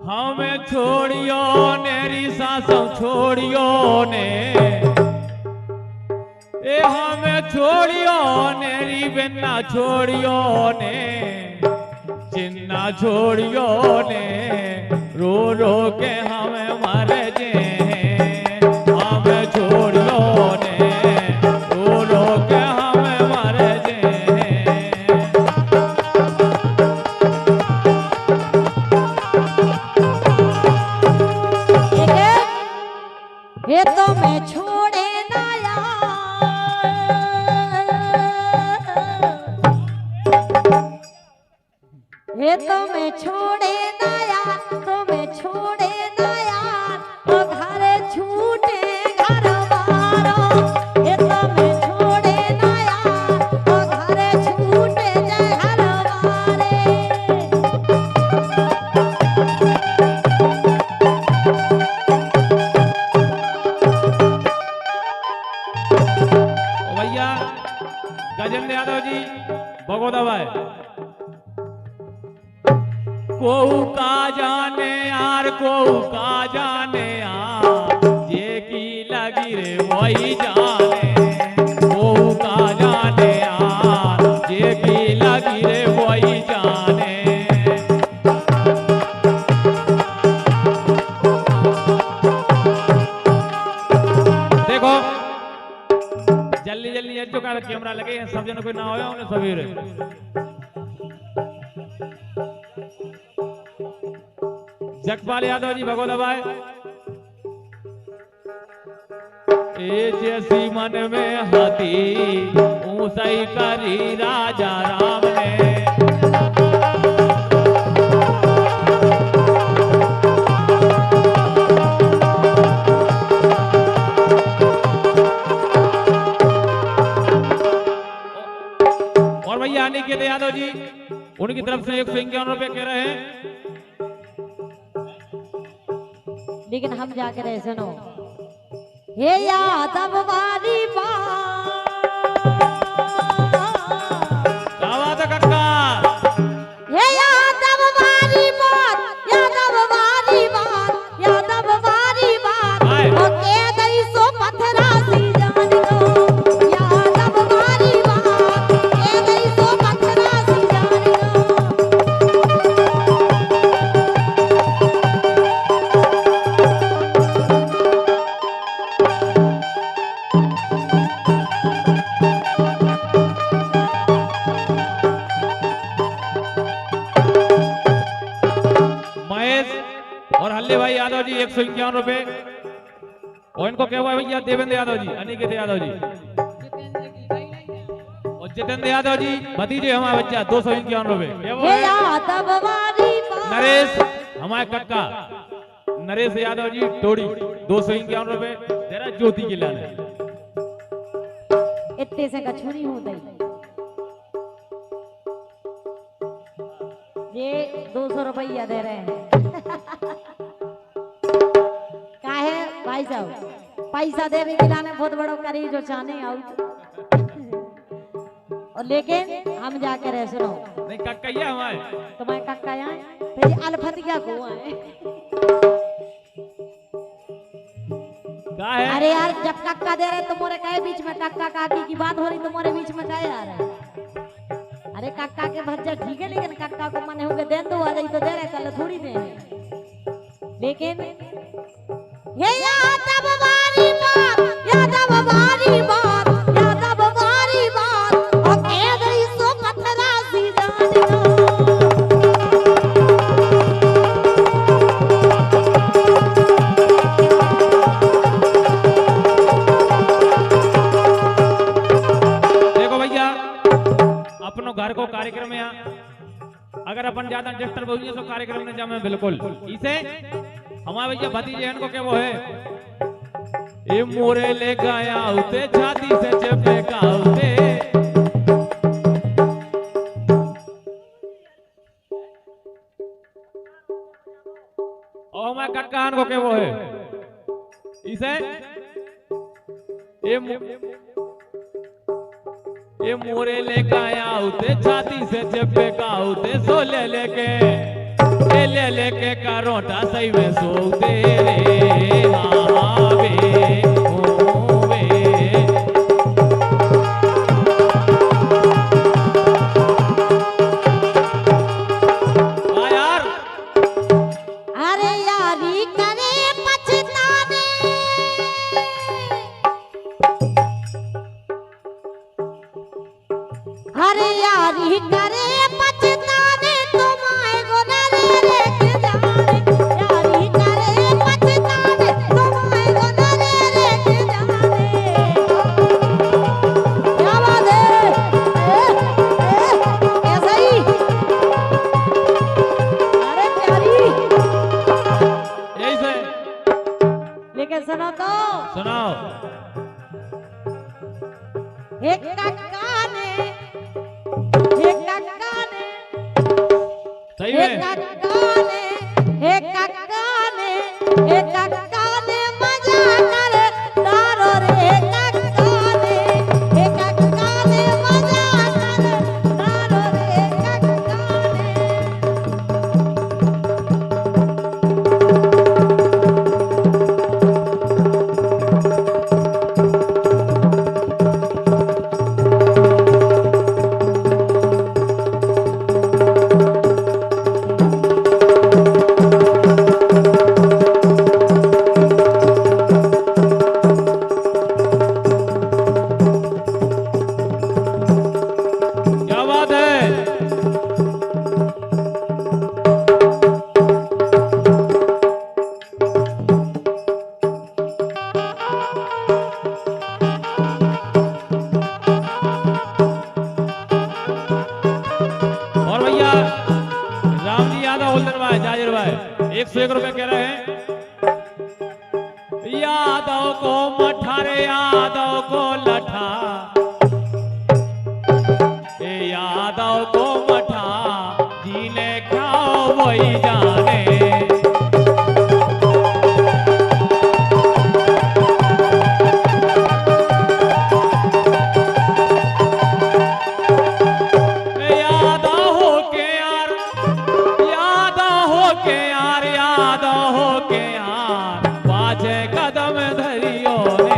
हमें छोड़ियो नेरी सासों छोड़ियो ने ए हमें छोड़ियो नेरी बिना छोड़ियो ने चिन्ना छोड़ियो ने रो रो के हमें मर जे हमें छोड़ियो ने रो रो के हमें मर जे ये तो मैं छोड़े ना ये तो मैं छोड़े ना यार तो मैं छोड़े ना यार तो घर छूटे घर वारो ये तो मैं छोड़े ना यार तो घर छूटे घर वारे भैया गजेंद्र यादव जी भगोदा भाई को का जाने यार को का जाने यार ये की लगी रे वही जाने को का जाने यार ये की लगी रे वही जाने देखो जल्दी जल्दी जो का कैमरा लगे हैं सब जनों को ना होया उन्हें सवेरे जगपाल यादव जी भगोदा भाई ए जैसी मन में हाथी ऊंचाई करी राजा राम ने और भैया अनिकेत यादव जी उनकी तरफ से 151 रुपए कह रहे हैं लेकिन हम जाकर रहे सुनो हे यादव वाली बात कक्का हे यादव वाली बात यादव वाली बात यादव वाली बात ओके दई सो पत्थरा सी जान दो यादव वाली बात के दई सो पत्थरा सी जान और हल्ले भाई यादव जी 151 रुपए और इनको क्या हुआ भैया देवेंद्र यादव जी अनिकेत यादव जी और जितेंद्र यादव जी भतीजे हमारे बच्चा 251 रुपए नरेश हमारे कक्का नरेश यादव जी टोड़ी 251 रुपए तेरा ज्योति की लाल इतने से कछुरी हो गई ये 200 रुपया दे रहे हैं काहे भाई साहब पैसा देवे के लाने बहुत बड़ो करी जो चाहने आउ और लेकिन हम जाकर रह सुनो नहीं कक्का ये हमारे तुम्हारे कक्का यहाँ फिर अल्फतिया को आए है? अरे यार जब कक्का दे रहे तुम्हारे कहे बीच में कक्का काकी की बात हो रही तुम्हारे बीच में क्या यार है अरे कक्का के भज्जा ठीक है लेकिन कक्का को मने होगे दे दो आ जाई तो दे रहे कल थोड़ी दे लेकिन ये यादव वाली बात यादव वाली बात यादव वाली बात ओके गई सो पत्थरा सी जान देखो भैया अपनो घर को कार्यक्रम में अगर अपन ज्यादा डिस्टर्ब हो तो कार्यक्रम में जामे बिल्कुल इसे हमारे भैया भतीजे इनको क्या वो है ए मोरे ले गया उते छाती से चपे का उते और हमारे कक्का इनको क्या वो है इसे ये मोरे ले गया उते छाती से चपे का उते सोले लेके ले लेके करोटा सही में सोते रे हाँ वे ओ वे। हाँ यार अरे यारी करे पछताने अरे यारी करे पछताने तुम्हारे गोदरे लेके जाने यारी करे पछताने तुम्हारे गोदरे लेके जाने क्या बात है ऐसा ही अरे प्यारी यही से लेकिन सुनो तो सुनाओ। एक काका ने सही एक में काका ने मजा कर दारो रे काका ने मजा कर दारो रे काका ने क्या बात है। और भैया राम जी यादव होल्डर भाई जाजिर भाई 101 रुपए कह रहे हैं। यादव को मठारे यादव को लठा ए यादव को मठा जीने खाओ वही जाने। ए यादव हो के यार यादव हो के यार यादव हो के यार पाछे कदम धरियो ने।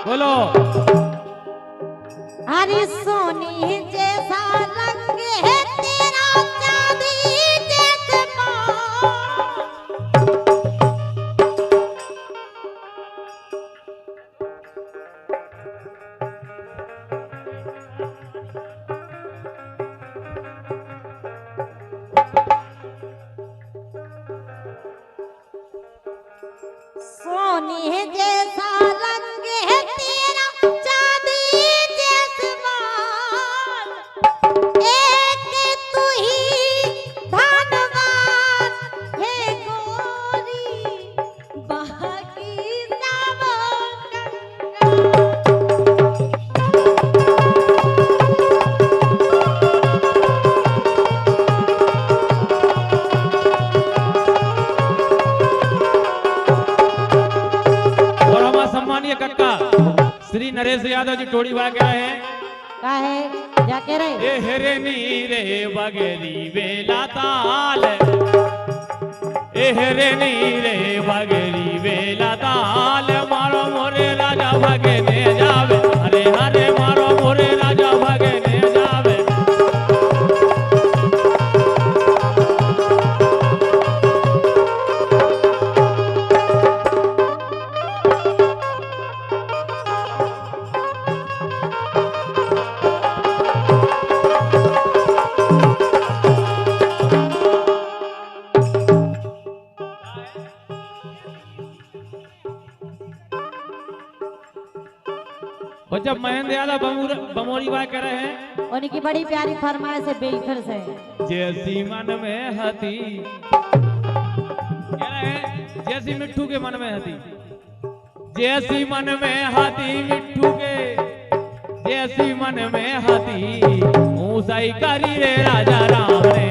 बोलो हरी सोनी जैसा रंग है तेरा चांदी जैसे बाल सोनी जैसा रंग है तेरा चांदी जैसे बाल एक तू ही धनवान है गोरी बाकी सब और हमारा सम्मानीय कक्का श्री नरेश यादव जी टोड़ी भाग रहे हैं। काहे जाके रहे ए हेरे नीरे बगेरी वेला ताल ए हेरे नीरे बगेरी वेला ताल मारो मोरे राजा भगने जावे हरे हरे मारो मोरे राजा भगने जावे। और जब महेंद्र यादव बमोरी बात कर रहे हैं उनकी बड़ी प्यारी फरमाइश है बेलखर से जैसी मन में हती कह रहे हैं जैसी मिट्ठू के मन में हती जैसी मन में हती मिट्ठू के जैसी मन में हाथी ऊंचाई करी रे राजा राम ने।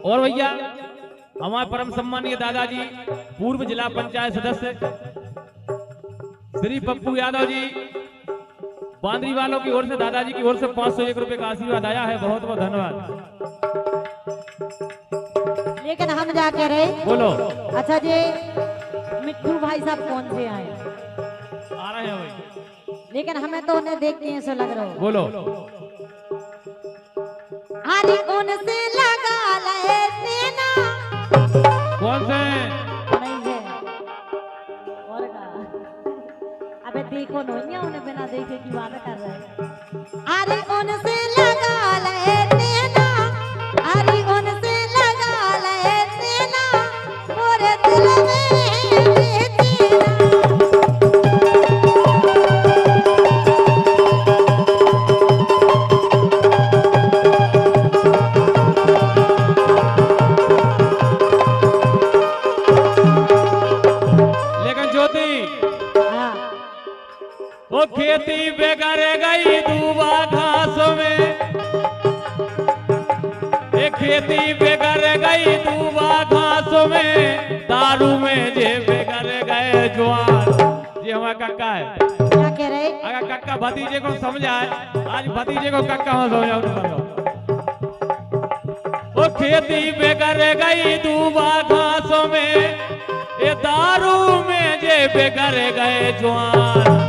और भैया हमारे परम सम्मानीय दादाजी पूर्व जिला पंचायत सदस्य श्री पप्पू यादव जी बांदरी वालों की ओर से दादाजी की ओर से 501 रुपए का आशीर्वाद आया है। बहुत बहुत धन्यवाद। लेकिन हम जाके रहे बोलो। अच्छा जी मिट्टू भाई साहब कौन से आए? आ रहे हैं भाई, लेकिन हमें तो उन्हें देख के ऐसा लग रहा हो। बोलो। अरे कौन से लगा ले देना? कौन से? नहीं है और का? अबे देखो नोनिया उन्हें बिना देखे की बात कर रहे हैं। अरे कौन से लगा ले देना? अरे कौन से लगा ले देना? मोरे दिल में बेचैना। वो खेती बेगारे गई दूबा घास में, एक खेती बेगारे गई दूबा घास में, दारू में जे बेगारे गए जवान। ये हमारा कक्का है। क्या कह रहे? अगर कक्का भतीजे को समझाए, आज भतीजे को कक्का हम समझाओ। वो खेती बेगारे गई दूबा घास में, ये दारू में जे बेगारे गए जवान।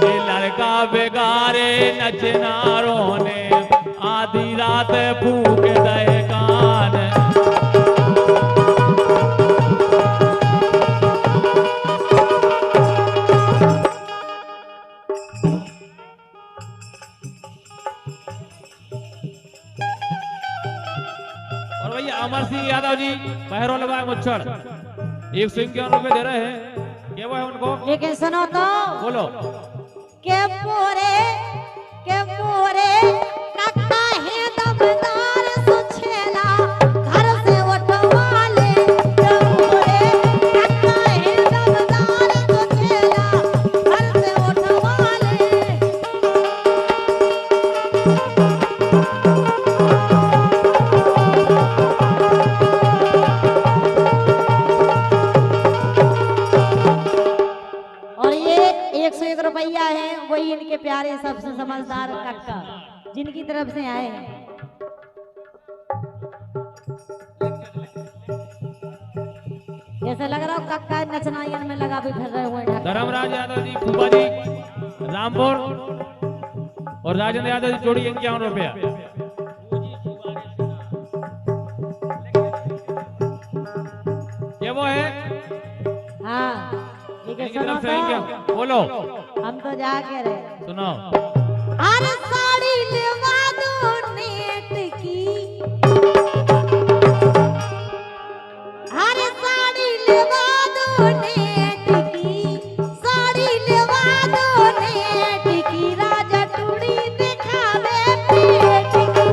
ये लड़का बेगारे नचनारों ने आधी रात फूक दे कान। और भैया अमर सिंह यादव जी बहरोल मुच्छर 151 रुपए दे रहे हैं। क्या वो है उनको? लेकिन सुनो तो बोलो। के पूरे कक्का है दमदार सुछेला घर से उठवा ले। के पूरे कक्का है दमदार सुछेला घर से उठवा ले। और ये 101 रुपया है, वही इनके प्यारे सबसे समझदार कक्का जिनकी तरफ से आए हैं। जैसे लग रहा हो कक्का नचनायन में लगा भी फिर रहे हुए हैं। धर्मराज यादव जी फूफा जी रामपुर और राजेंद्र यादव जी जोड़ी 51 रुपया। ये वो है? हाँ लेकिन इनकी सुनो तरफ से क्या? तो बोलो। हम तो जाके रहे। सुनो। अरे साड़ी लेवा दो नेट की, अरे साड़ी लेवा दो नेट की, साड़ी लेवा दो नेट की, राजा टूड़ी दिखावे पेट की।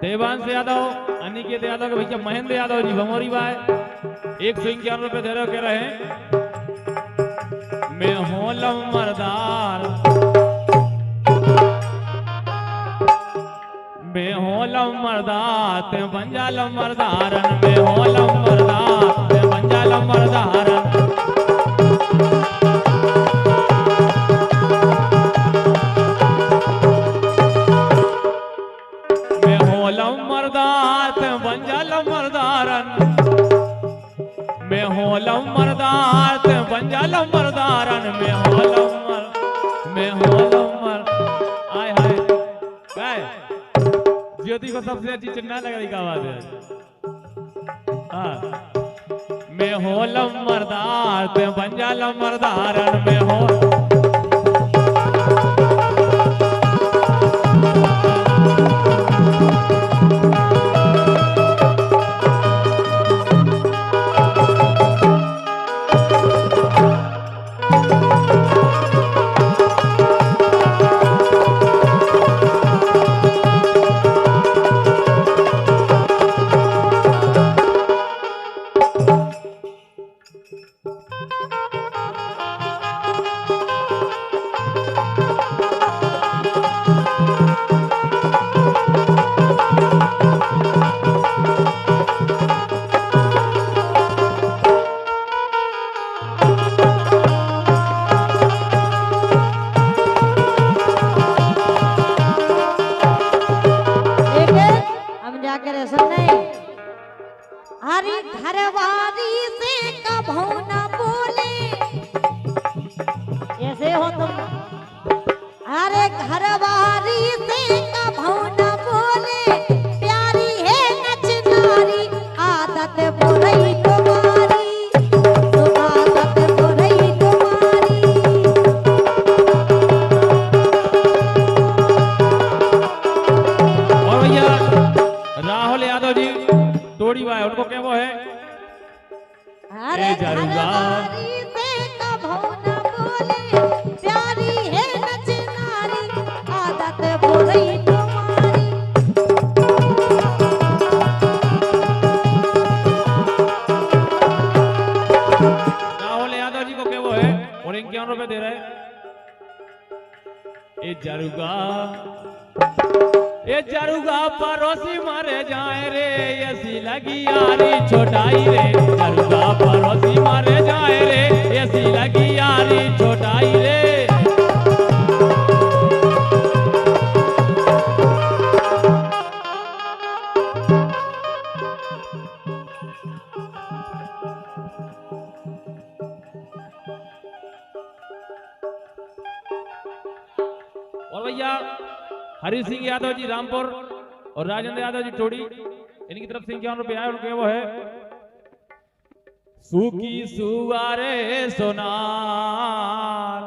देवांश यादव, अनिकेत यादव के भैया महेंद्र यादव जी भमोरी भाई 151 रुपए दे रहे कह रहे हैं। मैं हूं लमरदार, मैं हूं लमरदार ते बन जा लमरदारन, मैं हूं लमरदार ते बन जा लमरदारन। होलम मर्दार ते बन जा लमरदारन, मैं होलम मर्दार ते बन जा लमरदारन, मैं होलम मर आय हाय काय ज्योति को सबसे अच्छी चिन्ना लग रही का बात है। हाँ मैं होलम मर्दार ते बन जा लमरदारन, मैं हो हरी घरवारी से कभू न बोले, ऐसे हो तुम। अरे घरवारी से कभू न बोले, प्यारी है नचनारी आदत बुरी तुम्हारी, आदत बुरी तुम्हारी। और भैया राहुल यादव जी तोड़ी भाई उनको क्या वो है अरे घरवारी से कभू न बोले, प्यारी है नचनारी आदत बुरी तुम्हारी। राहुल यादव जी को क्या वो है और इनके ₹51 दे रहे हैं। ए जरुगा परोसी मारे जाए रे, ऐसी लगी यारी छोटाई रे, जरुगा परोसी मारे जाए रे, ऐसी लगी यारी छोटाई रे। और भैया हरि सिंह यादव जी रामपुर और राजेंद्र यादव जी टोड़ी, इनकी तरफ से ₹51 आए। उनके वो है सूखी सुवारे सोनार।